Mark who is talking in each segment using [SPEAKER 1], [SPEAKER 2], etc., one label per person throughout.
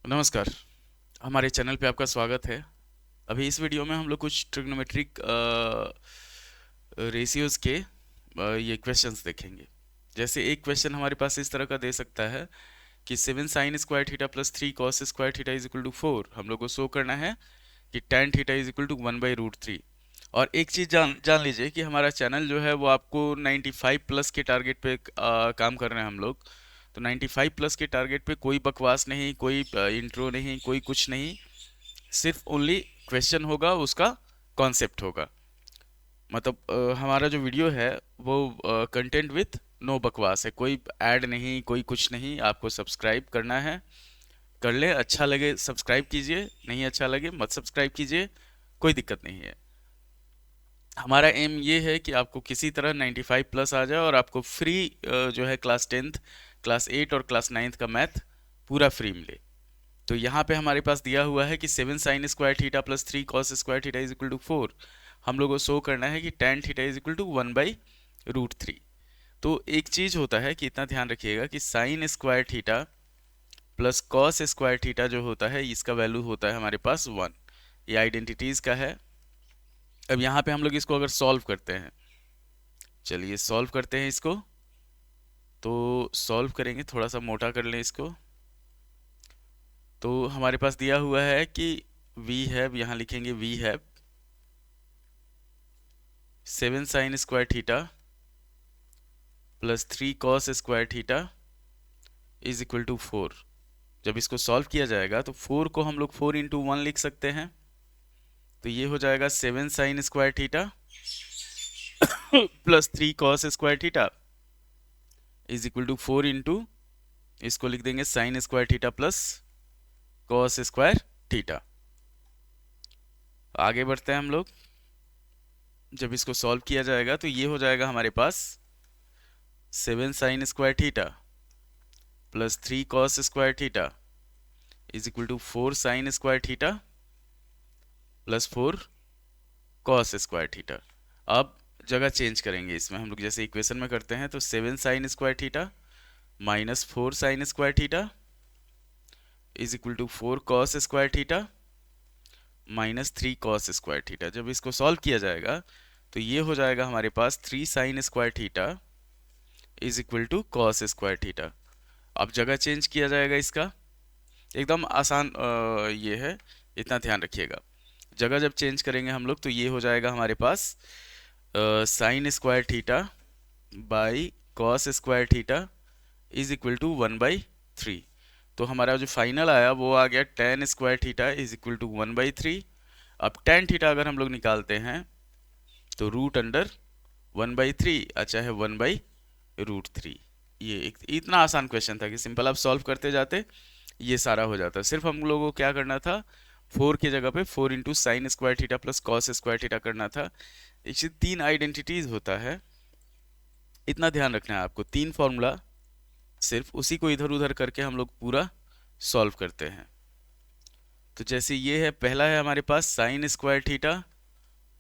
[SPEAKER 1] नमस्कार। हमारे चैनल पे आपका स्वागत है। अभी इस वीडियो में हम लोग कुछ ट्रिग्नोमेट्रिक रेशियोज के ये क्वेश्चंस देखेंगे। जैसे एक क्वेश्चन हमारे पास इस तरह का दे सकता है कि 7 sin² theta plus 3 cos² theta is equal to 4। हम लोग को शो करना है कि tan theta is equal to 1/√3। और एक चीज़ जान जान लीजिए कि हमारा चैनल जो है वो आपको 95 प्लस के टारगेट पे काम कर रहे हैं हम लोग। तो 95 प्लस के टारगेट पे कोई बकवास नहीं, कोई इंट्रो नहीं, कोई कुछ नहीं। सिर्फ ओनली क्वेश्चन होगा, उसका कॉन्सेप्ट होगा। मतलब हमारा जो वीडियो है वो कंटेंट विथ नो बकवास है, कोई ऐड नहीं, कोई कुछ नहीं। आपको सब्सक्राइब करना है, कर ले, अच्छा लगे सब्सक्राइब कीजिए, नहीं अच्छा लगे मत सब्सक्राइब कीजिए, कोई दिक्कत नहीं है। हमारा एम ये है कि आपको किसी तरह 95 प्लस आ जाए और आपको फ्री जो है क्लास 10th, क्लास 8 और क्लास 9th का मैथ पूरा फ्री मिले। तो यहाँ पे हमारे पास दिया हुआ है कि 7 sin² theta plus 3 cos² theta is equal to 4। हम लोग को शो करना है कि tan theta is equal to 1/√3। तो एक चीज होता है कि इतना ध्यान रखिएगा कि sin² theta plus cos² theta जो होता है इसका वैल्यू होता है हमारे पास 1। ये आइडेंटिटीज का है। अब यहाँ पे हम लोग इसको अगर सॉल्व करते हैं, चलिए सॉल्व करते हैं इसको। तो सॉल्व करेंगे, थोड़ा सा मोटा कर लें इसको। तो हमारे पास दिया हुआ है कि वी हैव, यहाँ लिखेंगे we have 7 sin² theta plus 3 cos² theta is equal to 4। जब इसको सॉल्व किया जाएगा तो 4 को हम लोग 4 × 1 लिख सकते हैं। तो ये हो जाएगा 7 sin² theta plus 3 cos² theta is equal to 4 इसको लिख देंगे sin² theta plus cos² theta. आगे बढ़ते हैं हम लोग। जब इसको सॉल्व किया जाएगा तो ये हो जाएगा हमारे पास 7 sin² theta plus 3 cos² theta is equal to 4 sin² theta plus 4 cos² theta. अब जगह चेंज करेंगे इसमें हम लोग, जैसे इक्वेशन में करते हैं। तो 7 sin² theta minus 4 sin² theta is equal to 4 cos² theta minus 3 cos² theta. जब इसको सॉल्व किया जाएगा तो ये हो जाएगा हमारे पास 3 sin² theta is equal to cos² theta. अब जगह चेंज किया जाएगा इसका, एकदम आसान ये है, इतना ध्यान रखिएगा। जगह जब चेंज करेंगे हम लोग तो ये हो जाएगा हमारे पास sin² theta by cos² theta is equal to 1/3। तो हमारा जो फाइनल आया वो आ गया tan² theta is equal to 1/3। अब tan थीटा अगर हम लोग निकालते हैं तो √1/3 अच्छा है 1/√3। ये इतना आसान क्वेश्चन था कि सिंपल आप सॉल्व करते जाते ये सारा हो जाता। सिर्फ हम लोगों को क्या करना था, 4 की जगह पे 4 × sin² theta plus cos² theta करना था। इससे 3 आइडेंटिटीज होता है, इतना ध्यान रखना है आपको। 3 फॉर्मूला, सिर्फ उसी को इधर उधर करके हम लोग पूरा सॉल्व करते हैं। तो जैसे ये है, पहला है हमारे पास sin² theta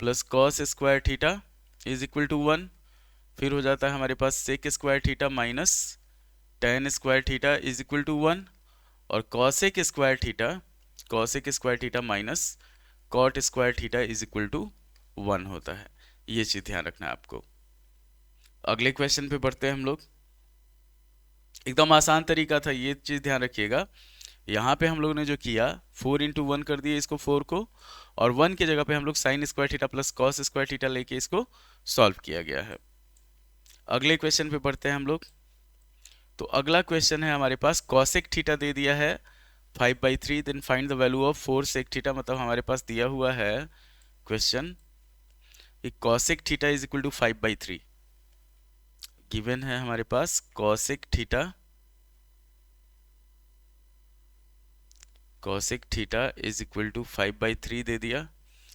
[SPEAKER 1] plus cos² theta is equal to 1। फिर हो जाता है हमारे पास sec² theta minus tan² theta is equal to 1। और cosec² theta minus cot² theta is equal to 1 होता है। ये चीज ध्यान रखना है आपको। अगले क्वेश्चन पे बढ़ते हैं हम लोग। एकदम आसान तरीका था, ये चीज ध्यान रखिएगा। यहाँ पे हम लोग ने जो किया 4 × 1 कर दिए इसको 4 को, और 1 की जगह पे हम लोग sin² theta plus cos² theta लेके इसको सॉल्व किया गया है। अगले क्वेश्चन पे बढ़ते हैं हम लोग। तो अगला क्वेश्चन है हमारे पास cosec थीटा दे दिया है 5/3, then find the value of 4 sec theta. मतलब हमारे पास दिया हुआ है क्वेश्चन कि cosec theta is equal to 5/3। Given है हमारे पास cosec theta is equal to 5/3 दे दिया।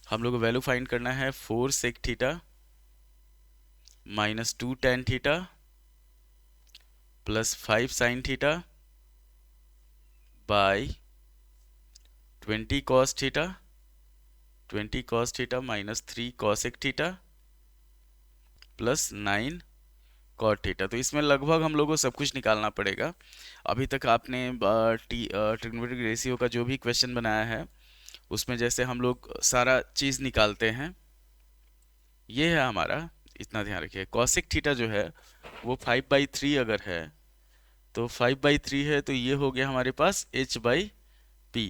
[SPEAKER 1] हम लोग को वैल्यू फाइंड करना है 4 sec theta minus 2 tan theta plus 5 sin theta by 20 cos theta minus 3 cosec theta plus 9 cot theta. तो इसमें लगभग हम लोगों को सब कुछ निकालना पड़ेगा। अभी तक आपने ट्रिग्नोमेट्रिक रेशियो का जो भी क्वेश्चन बनाया है उसमें जैसे हम लोग सारा चीज़ निकालते हैं, ये है हमारा, इतना ध्यान रखिए। कॉसेक थीटा जो है वो 5/3 अगर है तो 5/3 है तो ये हो गया हमारे पास h/p।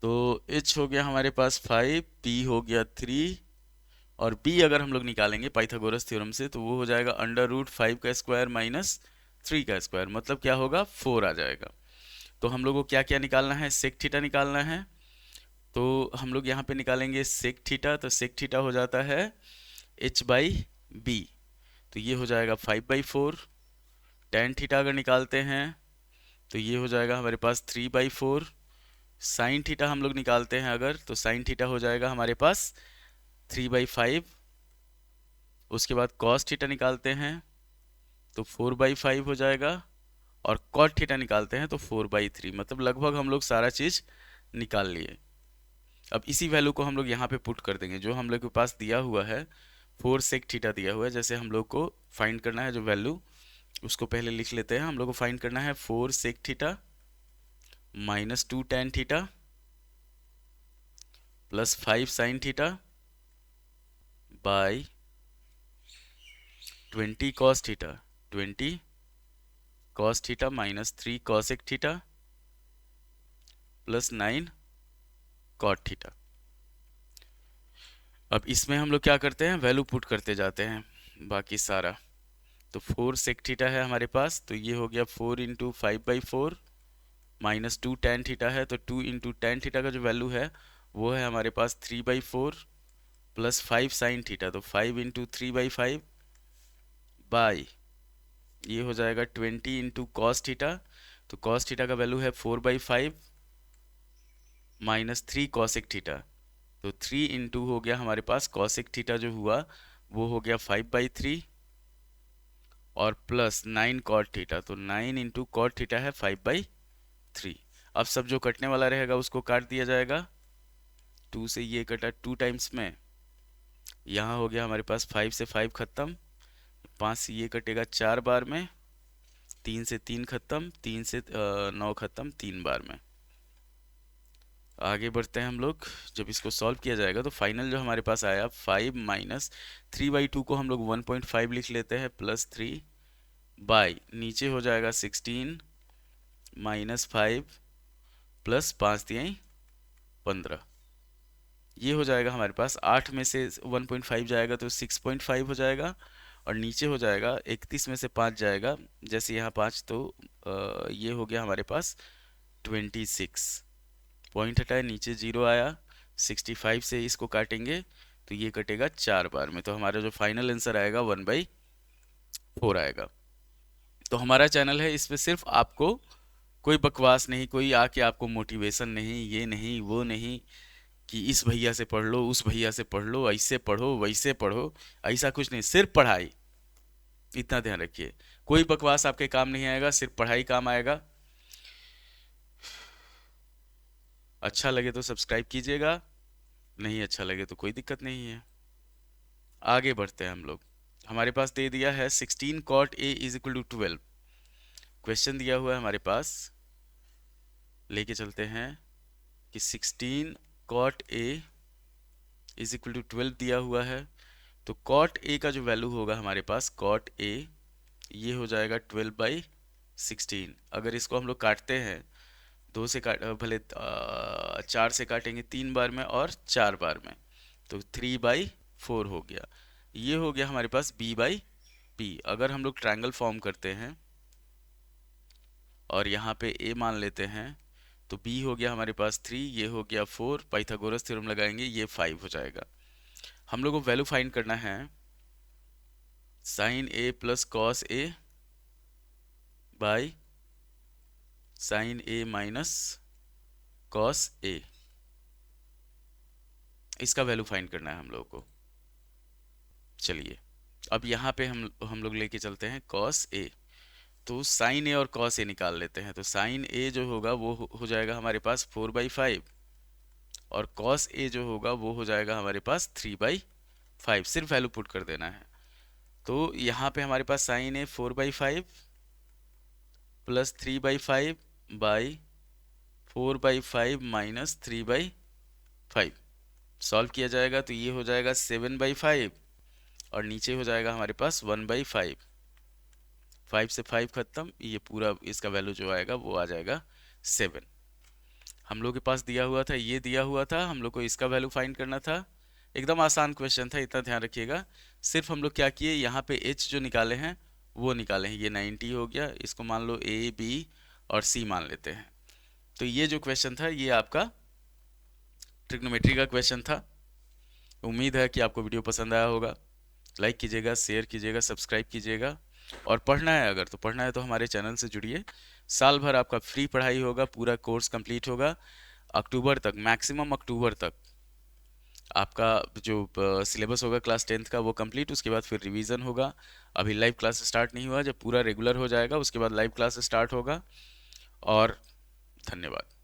[SPEAKER 1] तो h हो गया हमारे पास 5, p हो गया 3, और b अगर हम लोग निकालेंगे पाइथागोरस थ्योरम से तो वो हो जाएगा √5 का स्क्वायर माइनस 3 का स्क्वायर, मतलब क्या होगा 4 आ जाएगा। तो हम लोग को क्या क्या निकालना है, सेक थीटा निकालना है। तो हम लोग यहाँ पे निकालेंगे सेक थीटा, तो सेक थीटा हो जाता है h/b, तो ये हो जाएगा 5/4। टेन थीटा अगर निकालते हैं तो ये हो जाएगा हमारे पास 3/4। साइन थीटा हम लोग निकालते हैं अगर, तो साइन थीटा हो जाएगा हमारे पास 3/5। उसके बाद कॉस थीटा निकालते हैं तो 4/5 हो जाएगा, और कॉट थीटा निकालते हैं तो 4/3। मतलब लगभग हम लोग सारा चीज़ निकाल लिए। अब इसी वैल्यू को हम लोग यहाँ पे पुट कर देंगे, जो हम लोग के पास दिया हुआ है 4 सेक थीटा दिया हुआ है। जैसे हम लोग को फाइंड करना है जो वैल्यू, उसको पहले लिख लेते हैं। हम लोग को फाइंड करना है 4 sec theta minus 2 tan theta plus 5 sine theta by 20 cos theta, 20 cos theta minus 3 cosec theta plus 9 cot theta. अब इसमें हम लोग क्या करते हैं, वैल्यू पुट करते जाते हैं बाकी सारा। तो 4 सेक थीटा है हमारे पास, तो ये हो गया 4 इंटू 5/4 माइनस 2 टेन थीटा है, तो 2 इंटू टेन थीटा का जो वैल्यू है वो है हमारे पास 3/4 प्लस 5 साइन थीटा, तो 5 इंटू 3/5 बाई ये हो जाएगा 20 इंटू कॉस थीटा। तो कॉस थीटा का वैल्यू है 4/5 माइनस 3 कॉसेक थीटा, तो 3 इंटू हो गया हमारे पास कॉसेक थीटा जो हुआ वो हो गया 5/3 और प्लस 9 कॉट थीटा, तो 9 इंटू कॉट थीटा है 5/3। अब सब जो कटने वाला रहेगा उसको काट दिया जाएगा। 2 से ये कटा 2 टाइम्स में, यहाँ हो गया हमारे पास 5 से 5 खत्म, 5 से ये कटेगा 4 बार में, 3 से 3 खत्म, 3 से 9 खत्म 3 बार में। आगे बढ़ते हैं हम लोग। जब इसको सॉल्व किया जाएगा तो फाइनल जो हमारे पास आया 5 माइनस 3/2 को हम लोग 1.5 लिख लेते हैं प्लस 3 बाई नीचे हो जाएगा 16 माइनस 5 प्लस 5 दिए 15। ये हो जाएगा हमारे पास 8 में से 1.5 जाएगा तो 6.5 हो जाएगा, और नीचे हो जाएगा 31 में से 5 जाएगा, जैसे यहाँ 5 तो ये हो गया हमारे पास 26। पॉइंट हटाए नीचे 0 आया, 65 से इसको काटेंगे तो ये कटेगा 4 बार में, तो हमारा जो फाइनल आंसर आएगा 1/4 आएगा। तो हमारा चैनल है, इसमें सिर्फ आपको कोई बकवास नहीं, कोई आके आपको मोटिवेशन नहीं, ये नहीं वो नहीं कि इस भैया से पढ़ लो, उस भैया से पढ़ लो, ऐसे पढ़ो वैसे पढ़ो, ऐसा कुछ नहीं, सिर्फ पढ़ाई। इतना ध्यान रखिए, कोई बकवास आपके काम नहीं आएगा, सिर्फ पढ़ाई काम आएगा। अच्छा लगे तो सब्सक्राइब कीजिएगा, नहीं अच्छा लगे तो कोई दिक्कत नहीं है। आगे बढ़ते हैं हम लोग। हमारे पास दे दिया है 16 cot a is equal to 12। Question दिया हुआ है हमारे पास, लेके चलते हैं कि 16 cot a is equal to 12 दिया हुआ है। तो cot a का जो वैल्यू होगा हमारे पास cot a ये हो जाएगा 12/16। अगर इसको हम लोग काटते हैं, 2 से काट भले 4 से काटेंगे 3 बार में और 4 बार में, तो 3/4 हो गया। ये हो गया हमारे पास b/p। अगर हम लोग ट्रायंगल फॉर्म करते हैं और यहाँ पे a मान लेते हैं तो b हो गया हमारे पास 3, ये हो गया 4, पाइथागोरस थ्योरम लगाएंगे ये 5 हो जाएगा। हम लोग को वैल्यू फाइंड करना है sine a plus cos a by sine a minus cos a, इसका वैल्यू फाइंड करना है हम लोगों को। चलिए अब यहाँ पे हम लोग लेके चलते हैं कॉस a, तो साइन a और कॉस a निकाल लेते हैं। तो साइन a जो होगा वो हो जाएगा हमारे पास 4/5, और कॉस a जो होगा वो हो जाएगा हमारे पास 3/5। सिर्फ वैल्यू पुट कर देना है। तो यहाँ पे हमारे पास साइन है 4/5 प्लस 3/5 बाई 4/5 माइनस 3/5। सॉल्व किया जाएगा तो ये हो जाएगा 7/5 और नीचे हो जाएगा हमारे पास 1/5। 5 से 5 खत्म, ये पूरा इसका वैल्यू जो आएगा वो आ जाएगा 7। हम लोग के पास दिया हुआ था, ये दिया हुआ था, हम लोग को इसका वैल्यू फाइंड करना था। एकदम आसान क्वेश्चन था, इतना ध्यान रखिएगा। सिर्फ हम लोग क्या किए, यहाँ पे h जो निकाले हैं वो निकाले हैं। ये 90 हो गया, इसको मान लो a b और c मान लेते हैं। तो ये जो क्वेश्चन था ये आपका ट्रिग्नोमेट्री का क्वेश्चन था। उम्मीद है कि आपको वीडियो पसंद आया होगा। लाइक कीजिएगा, शेयर कीजिएगा, सब्सक्राइब कीजिएगा। और पढ़ना है, अगर तो पढ़ना है तो हमारे चैनल से जुड़िए। साल भर आपका फ्री पढ़ाई होगा, पूरा कोर्स कंप्लीट होगा। अक्टूबर तक, मैक्सिमम अक्टूबर तक आपका जो सिलेबस होगा क्लास 10th का वो कंप्लीट, उसके बाद फिर रिवीजन होगा। अभी लाइव क्लास स्टार्ट नहीं हुआ, जब पूरा रेगुलर हो जाएगा उसके बाद लाइव क्लास स्टार्ट होगा। और धन्यवाद।